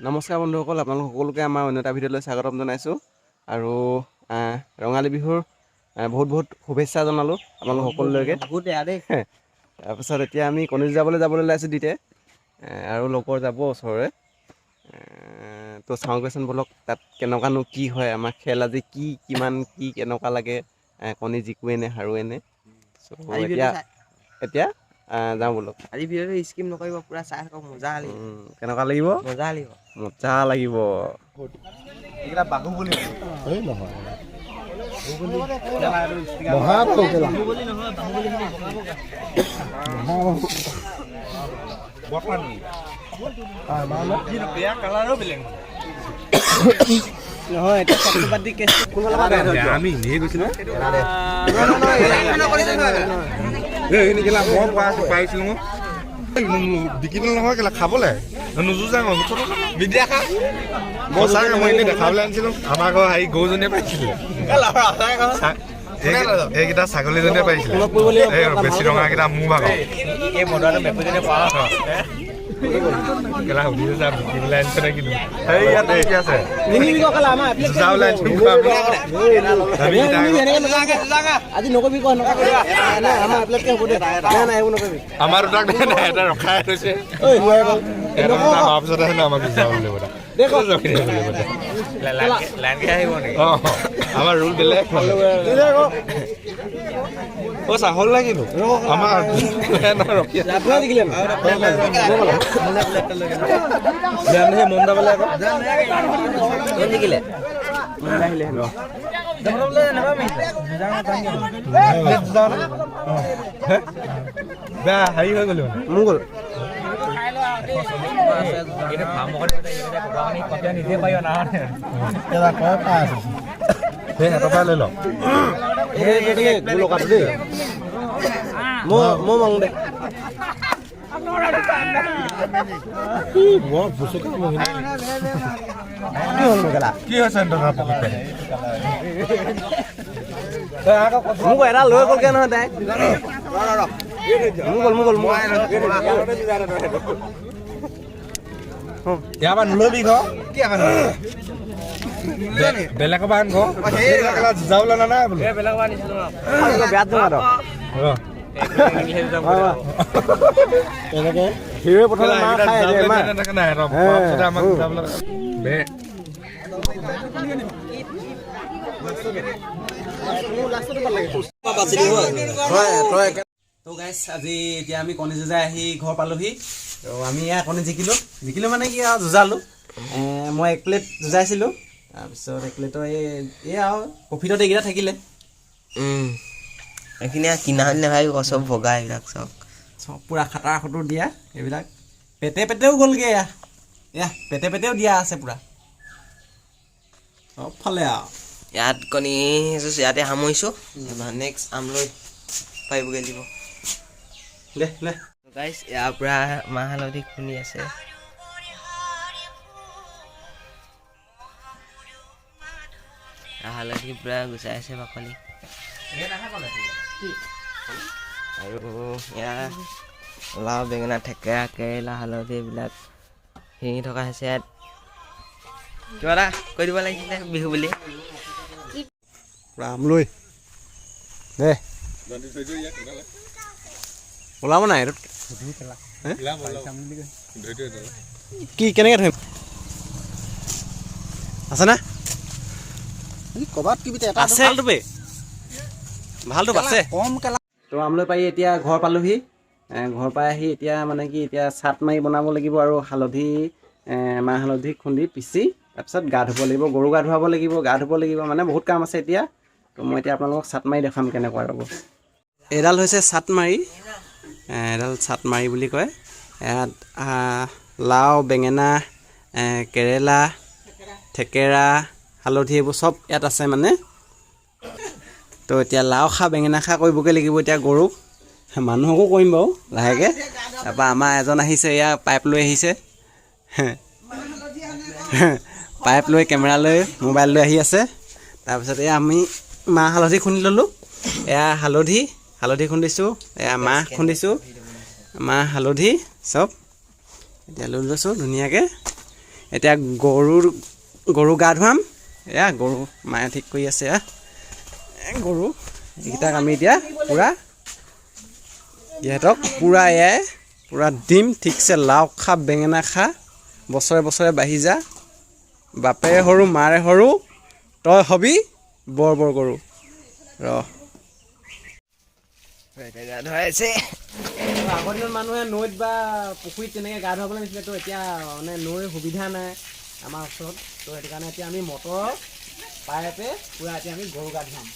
নমস্কাৰ বন্ধুসকল, আপোনালোক সকলোকে আমাৰ অন্য এটা ভিডিঅ'লৈ স্বাগতম জনাইছোঁ আৰু ৰঙালী বিহুৰ বহুত শুভেচ্ছা জনালোঁ আপোনালোক সকলোলৈকে। তাৰপিছত এতিয়া আমি কণী যাবলৈ ওলাইছোঁ দিতে আৰু লগৰ যাব ওচৰৰে। তো চাওঁগৈচোন বলক তাত কেনেকুৱানো কি হয়, আমাৰ খেল আজি কিমান কেনেকুৱা লাগে, কণী জিকোৱে নে হাৰোৱে নে। এতিয়া যাওঁ বলক। আজি ভিডিঅ'টো স্কিপ নকৰিব, পুৰা চাই থাকক, মজা লাগিব। কেনেকুৱা লাগিব? মজা লাগিব। এইকেইটা বাহু বুলি নহয় আমি এনেই গৈছিলো পাইছিলো বিকিলো নহয় কেলা খাবলৈ নোযোজা বিদ্যা খা সঁচাকে মই এনেই দেখাবলৈ আনিছিলো। আমাৰ ঘৰ হেৰি গৰুজনীয়ে পাইছিলে, এইকেইটা ছাগলীজনীয়ে পাইছিলে, বেছি ৰঙা কেইটা মোৰ ভাগৰ কেলা সুধিছে যা বিকিবলৈ আনিছে নে কিনো। সেই ইয়াত কি আছে আমাৰ দুটাক নাই এটা ৰখাই থৈছে, আমাৰ পিছতে আমাক আমাৰ ৰুল বেলেগ। চাহল লাগিলো আমাৰ মন যাবলৈ হেৰি হৈ গ'লো মোৰ গ'ল সিহঁতৰ পৰা লৈ লওঁ লগাটো দেই মই মং দে কি হৈছে মোক এটা লৈ গ'লগে নহয় তাই মোৰ গ'ল ইয়াৰ পৰা নলবি ঘৰ বেলেগৰ পৰা আন ঘৰ যাবলৈ নাই বোলো বেয়া এনেকে হিৰোৱে প্ৰথমে তো গাইছ আজি এতিয়া আমি কণী যুঁজাই আহি ঘৰ পালোহি। তো আমি এয়া কণী জিকিলোঁ মানে কি আৰু যুঁজালোঁ। মই 1 প্লেট যুঁজাইছিলোঁ, তাৰপিছত 1 প্লেটৰ এই আৰু প্ৰফিটত এইকেইটা থাকিলে। এইখিনি কিনা নাভাবিব, চব ভগা এইবিলাক চব পূৰা খাটাৰ খুটুৰ দিয়া এইবিলাক। পেটেও গ'লগৈ এয়া পেটেও দিয়া আছে পূৰা চবফালে আৰু। ইয়াত কণী ইয়াতে সামৰিছোঁ, নেক্সট আমলৈ পাৰিবগৈ দিব লে গাইছ। ইয়াৰ পৰা মাহ হালধি খুন্দি আছে। হালধি পূৰা গুচাই আছে বাকলি, আৰু ইয়াৰ লাও বেঙেনা থেকেৰা কেৰেলা হালধি এইবিলাক শিঙি থকা হৈছে। ইয়াত কিবা এটা কৈ দিব লাগিছিলে বিহু বুলি। আমলৈ দে ওলাব নাই এইটোত কি কেনেকৈ ধৰিম আছে না ক'ৰবাত কি আছে ভালটো আছে কম কেলা। তো আমলৈ পাৰি এতিয়া ঘৰ পালোহি। ঘৰ পাই আহি এতিয়া মানে কি এতিয়া চাট মাৰি বনাব লাগিব আৰু হালধি মাহ হালধি খুন্দি পিচি তাৰপিছত গা ধুব লাগিব, গৰু গা ধুৱাব লাগিব, মানে বহুত কাম আছে এতিয়া। তো মই এতিয়া আপোনালোকক চাট মাৰি দেখাম কেনেকুৱা ৰ'ব। এডাল হৈছে চাট মাৰি বুলি কয়। ইয়াত লাও বেঙেনা কেৰেলা থেকেৰা হালধি এইবোৰ চব ইয়াত আছে মানে। তো এতিয়া লাও খা বেঙেনা খা কৰিবগৈ লাগিব এতিয়া গৰুক, মানুহকো কৰিম বাৰু লাহেকৈ। তাৰপৰা আমাৰ এজন আহিছে, এয়া পাইপ লৈ আহিছে, পাইপ লৈ কেমেৰা লৈ মোবাইল লৈ আহি আছে। তাৰপিছত এয়া আমি মাহ হালধি খুন্দি ল'লোঁ। এয়া হালধি খুন্দিছোঁ, এয়া মাহ খুন্দিছোঁ, মাহ হালধি চব এতিয়া লৈ লৈছোঁ ধুনীয়াকৈ। এতিয়া গৰু গা ধুৱাম এয়া গৰু মায়ে ঠিক কৰি আছে গৰু এইকেইটাক আমি এতিয়া পূৰা ইহঁতক পূৰা এয়াই পূৰা দিম ঠিকছে লাও খা বেঙেনা খা বছৰে বছৰে বাঢ়ি যা বাপেৰে সৰু মাৰে সৰু তই হবি বৰ গৰু গা ধুৱাইছে আগৰ দিনত মানুহে নৈত বা পুখুৰীত তেনেকৈ গা ধুৱাবলৈ নিছিলে তো এতিয়া মানে নৈৰ সুবিধা নাই আমাৰ ওচৰত তো সেইটো কাৰণে এতিয়া আমি মটৰৰ পাইপে পূৰা এতিয়া আমি গৰু গা ধুৱাম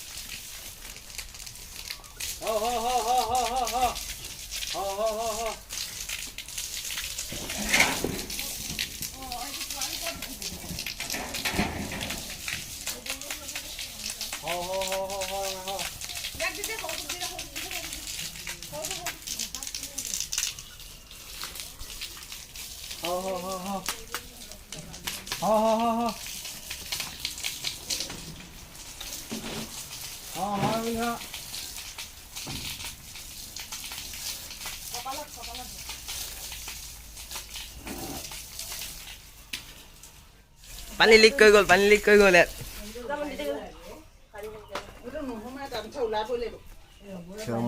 পানী লিক কৰি গ'ল ইয়াত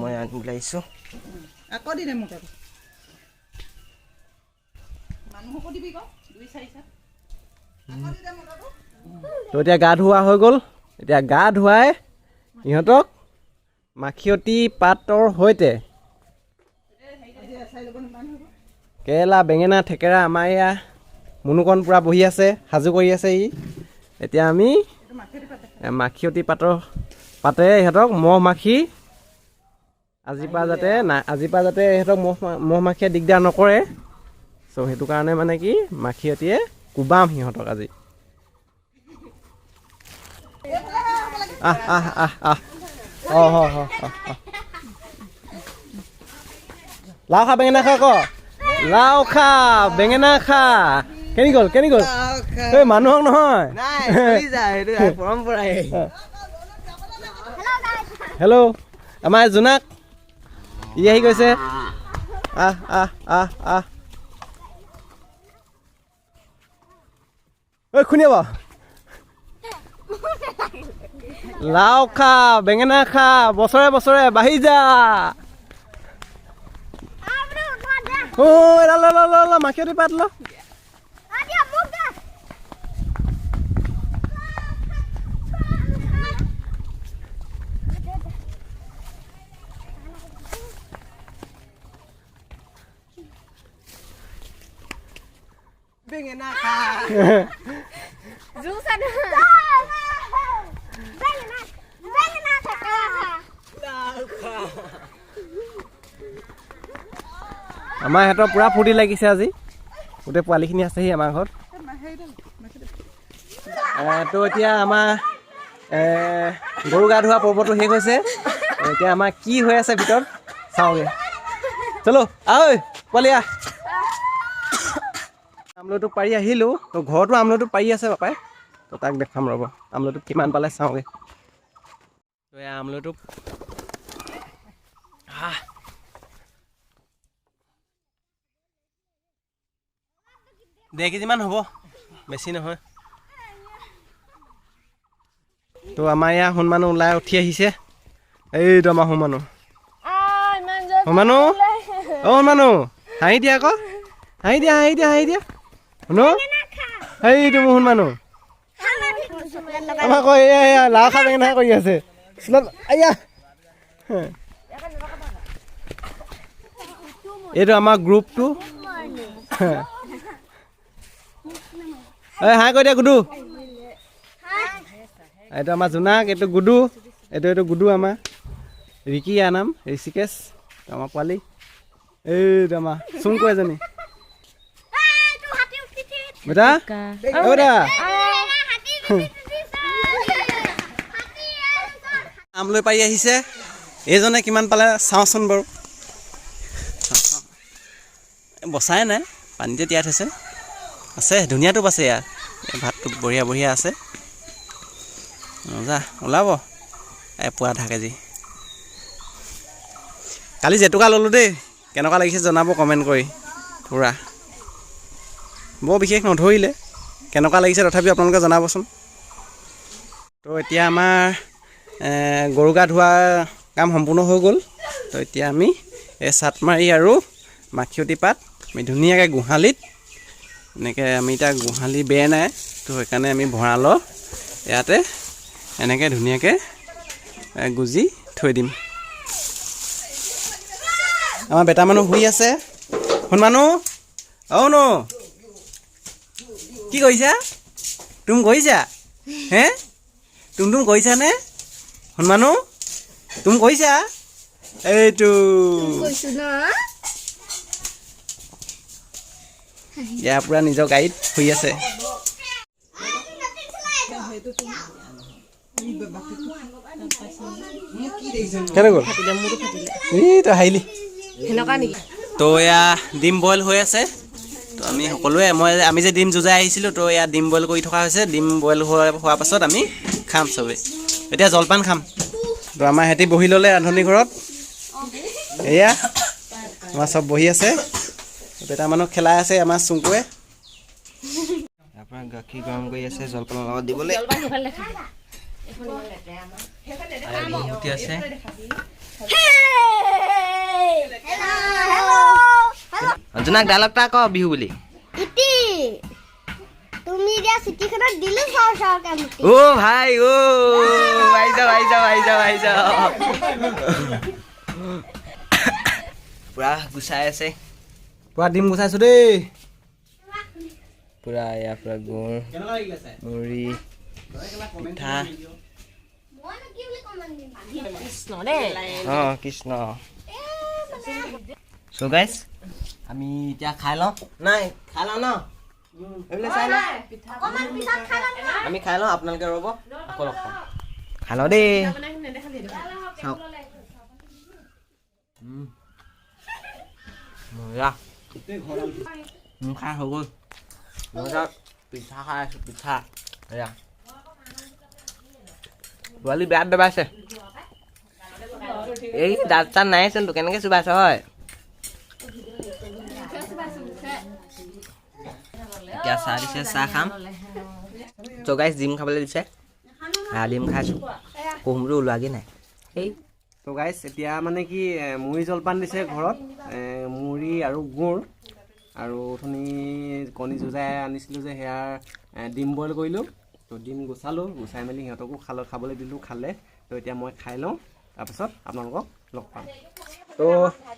মই আনি ওলাইছোঁ আকৌ দিনে মোক মানুহকো দিবি ক 2-4 তো এতিয়া গা ধোৱা হৈ গ'ল এতিয়া গা ধুৱাই ইহঁতক মাখিয়তী পাতৰ সৈতে কেৰেলা বেঙেনা থেকেৰা আমাৰ এয়া মুনুকণ পূৰা বহি আছে সাজু কৰি আছে এতিয়া আমি মাখিয়তী পাতে ইহঁতক মহ মাখি আজিৰ পৰা যাতে ইহঁতক মহ মাখিয়ে দিগদাৰ নকৰে চ' সেইটো কাৰণে মানে কি মাখিয়তীয়ে কোবাম সিহঁতক আজি লাও খা বেঙেনা খা ক লাও খা বেঙেনা খা কেনি গ'ল এই মানুহক নহয় পৰম্পৰাই হেল্ল' আমাৰ জোনাক আহি গৈছে ঐ শুনিব লাও খা বেঙেনা খা বছৰে বছৰে বাঢ়ি যা মাখিয়তী পাত ল বেঙেনা খা আমাৰ সিহঁতৰ পূৰা ফূৰ্তি লাগিছে আজি গোটেই পোৱালিখিনি আছেহি আমাৰ ঘৰত তো এতিয়া আমাৰ গৰু গা ধোৱা পৰ্বটো শেষ হৈছে এতিয়া আমাৰ কি হৈ আছে ভিতৰত চাওঁগৈ চলো ঐ পোৱালি আমলৈটো পাৰি আহিলোঁ তো ঘৰতো আমলৈটো পাৰি আছে পাপাই তো তাক দেখাম ৰ'ব আমলৈটো কিমান পালে চাওঁগৈ তো এয়া আমলৈটো $1 কেজিমান হ'ব বেছি নহয় তো আমাৰ ইয়াৰ সোণ মানুহ ওলাই উঠি আহিছে এইটো আমাৰ সোণ মানুহ সোণ মানুহ হাঁহি দিয়া আকৌ হাঁহি দিয়া শুনো সেইটো মোৰ সোণ মানুহ আমাক এয়া লাও খা বেঙেনা কৰি আছে এইটো আমাৰ গ্ৰুপটো হাই কৈ দিয়া গুডু এইটো আমাৰ জোনাক এইটো গুডু এইটো গুডু আমাৰ ৰিকি ইয়াৰ নাম ঋষিকেশ আমাৰ পোৱালি এইটো আমাৰ চুংকু এজনী বেটা বেটা আমলৈ পাৰি আহিছে এইজনে কিমান পালে চাওঁচোন বাৰু বচাই নাই পানীতে তিয়াই থৈছে আছে ধুনীয়াটো আছে ইয়াৰ ভাতটো বঢ়িয়া আছে যা ওলাব পুৱা আধা কেজি কালি জেতুকা ল'লোঁ দেই কেনেকুৱা লাগিছে জনাব কমেণ্ট কৰি পূৰা বৰ বিশেষ নধৰিলে কেনেকুৱা লাগিছে তথাপিও আপোনালোকে জনাবচোন। তো এতিয়া আমাৰ গৰু গা ধোৱা কাম সম্পূৰ্ণ হৈ গ'ল। তো এতিয়া আমি এই চাটমাৰি আৰু মাখিয়তী পাত আমি ধুনীয়াকৈ গোহালিত এনেকৈ আমি এতিয়া গোহালি বেৰ নাই, তো সেইকাৰণে আমি ভঁৰালৰ ইয়াতে এনেকৈ ধুনীয়াকৈ গুজি থৈ দিম। আমাৰ বেটা মানুহ শুই আছে। শুন মানুহ অ' ন কি কৰিছা? তুম কৰিছা হে? তুম কৰিছানে? শুন মানুহ তুম কৰিছা? এইটো ইয়াৰ পৰা নিজৰ গাড়ীত শুই আছে। কেনে গ'ল? এই তই হাৰিলি। তো এয়া ডিম বইল হৈ আছে। তো আমি সকলোৱে আমি যে ডিম যুঁজাই আহিছিলোঁ, তো এয়া ডিম বইল কৰি থকা হৈছে। ডিম বইল হোৱাৰ পাছত আমি খাম চবেই। এতিয়া জলপান খাম। তো আমাৰ সিহঁতি বহি ল'লে ৰান্ধনি ঘৰত। এয়া আমাৰ চব বহি আছে। বেটা মানুহ খেলাই আছে আমাৰ চুংকুৱে। আপোনাৰ গাখীৰ গৰম কৰি আছে জলপানৰ লগত দিবলৈ। উঠি আছে অঞ্জনাক ডাইলগ এটা ক বিহু বুলি। তুমি দিয়া চিঠিখনত দিলো চাও চাও কামটি। ও ভাই ও ভাই যাও পুৰা গুচাই আছে। পুৰা ডিম গুচাইছোঁ দেই। পুৰা ইয়াৰ পৰা গুৰ মুড়ি পিঠা। অঁ কৃষ্ণ। চ' গাইজ আমি এতিয়া খাই লওঁ। নাই খাই লওঁ ন, এইবিলাক চাই লওঁ। আমি খাই লওঁ, আপোনালোকে ৰ'ব আকৌ লগ পাম। খাই লওঁ দেই। চাওক মজা খাই হৈ গ'ল। মজা পিঠা খাই আছোঁ পিঠা। এয়া পোৱালি বেয়াত দবাইছে। এই দাঁত চাত নাইচোন তো কেনেকৈ চুবাইছ হয়। এতিয়া চাহ দিছে, চাহ খাম। চ' গাইজ ডিম খাবলৈ দিছে, ডিম খাইছোঁ। কুহুমটো ওলোৱাগৈ নাই। সেই তো গাইছ এতিয়া মানে কি মুড়ি জলপান দিছে ঘৰত, মুড়ি আৰু গুৰ আৰু অথনি কণী যুঁজাই আনিছিলোঁ যে সেয়াৰ ডিম বইল কৰিলোঁ। তো ডিম গুচালোঁ, গুচাই মেলি সিহঁতকো খাবলৈ দিলোঁ, খালে। তো এতিয়া মই খাই লওঁ, তাৰপাছত আপোনালোকক লগ পাম। তো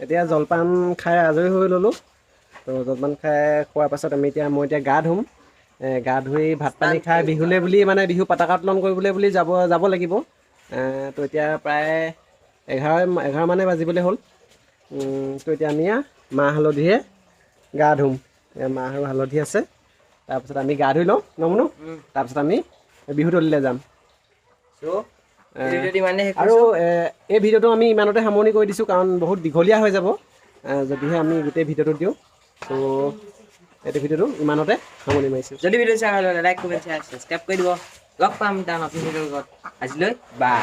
এতিয়া জলপান খাই আজৰি হৈ ল'লোঁ। তো জলপান খাই খোৱাৰ পাছত মই এতিয়া গা ধুম। গা ধুই ভাত পানী খাই বিহুলৈ বুলি মানে বিহু পতাকা উত্তোলন কৰিবলৈ বুলি যাব লাগিব। তো এতিয়া প্ৰায় 11 মানে বাজিবলৈ হ'ল। তো এতিয়া আমি মাহ হালধিৰে গা ধুম। মাহ আৰু হালধি আছে, তাৰপিছত আমি গা ধুই লওঁ নমনো, তাৰপিছত আমি বিহুতলীলৈ যাম। আৰু এই ভিডিঅ'টো আমি ইমানতে সামৰণি কৰি দিছোঁ, কাৰণ বহুত দীঘলীয়া হৈ যাব যদিহে আমি গোটেই ভিডিঅ'টো দিওঁ। তো এইটো ভিডিঅ'টো ইমানতে সামৰণি মাৰিছোঁ। যদি ভিডিঅ' চাই ভাল লাগে লাইক কমেণ্ট শ্বেয়াৰ ছাবস্ক্ৰাইব কৰি দিব। লগ পাম তাৰ নতুন ভিডিঅ'ৰ লগত। আজিলৈ বাই।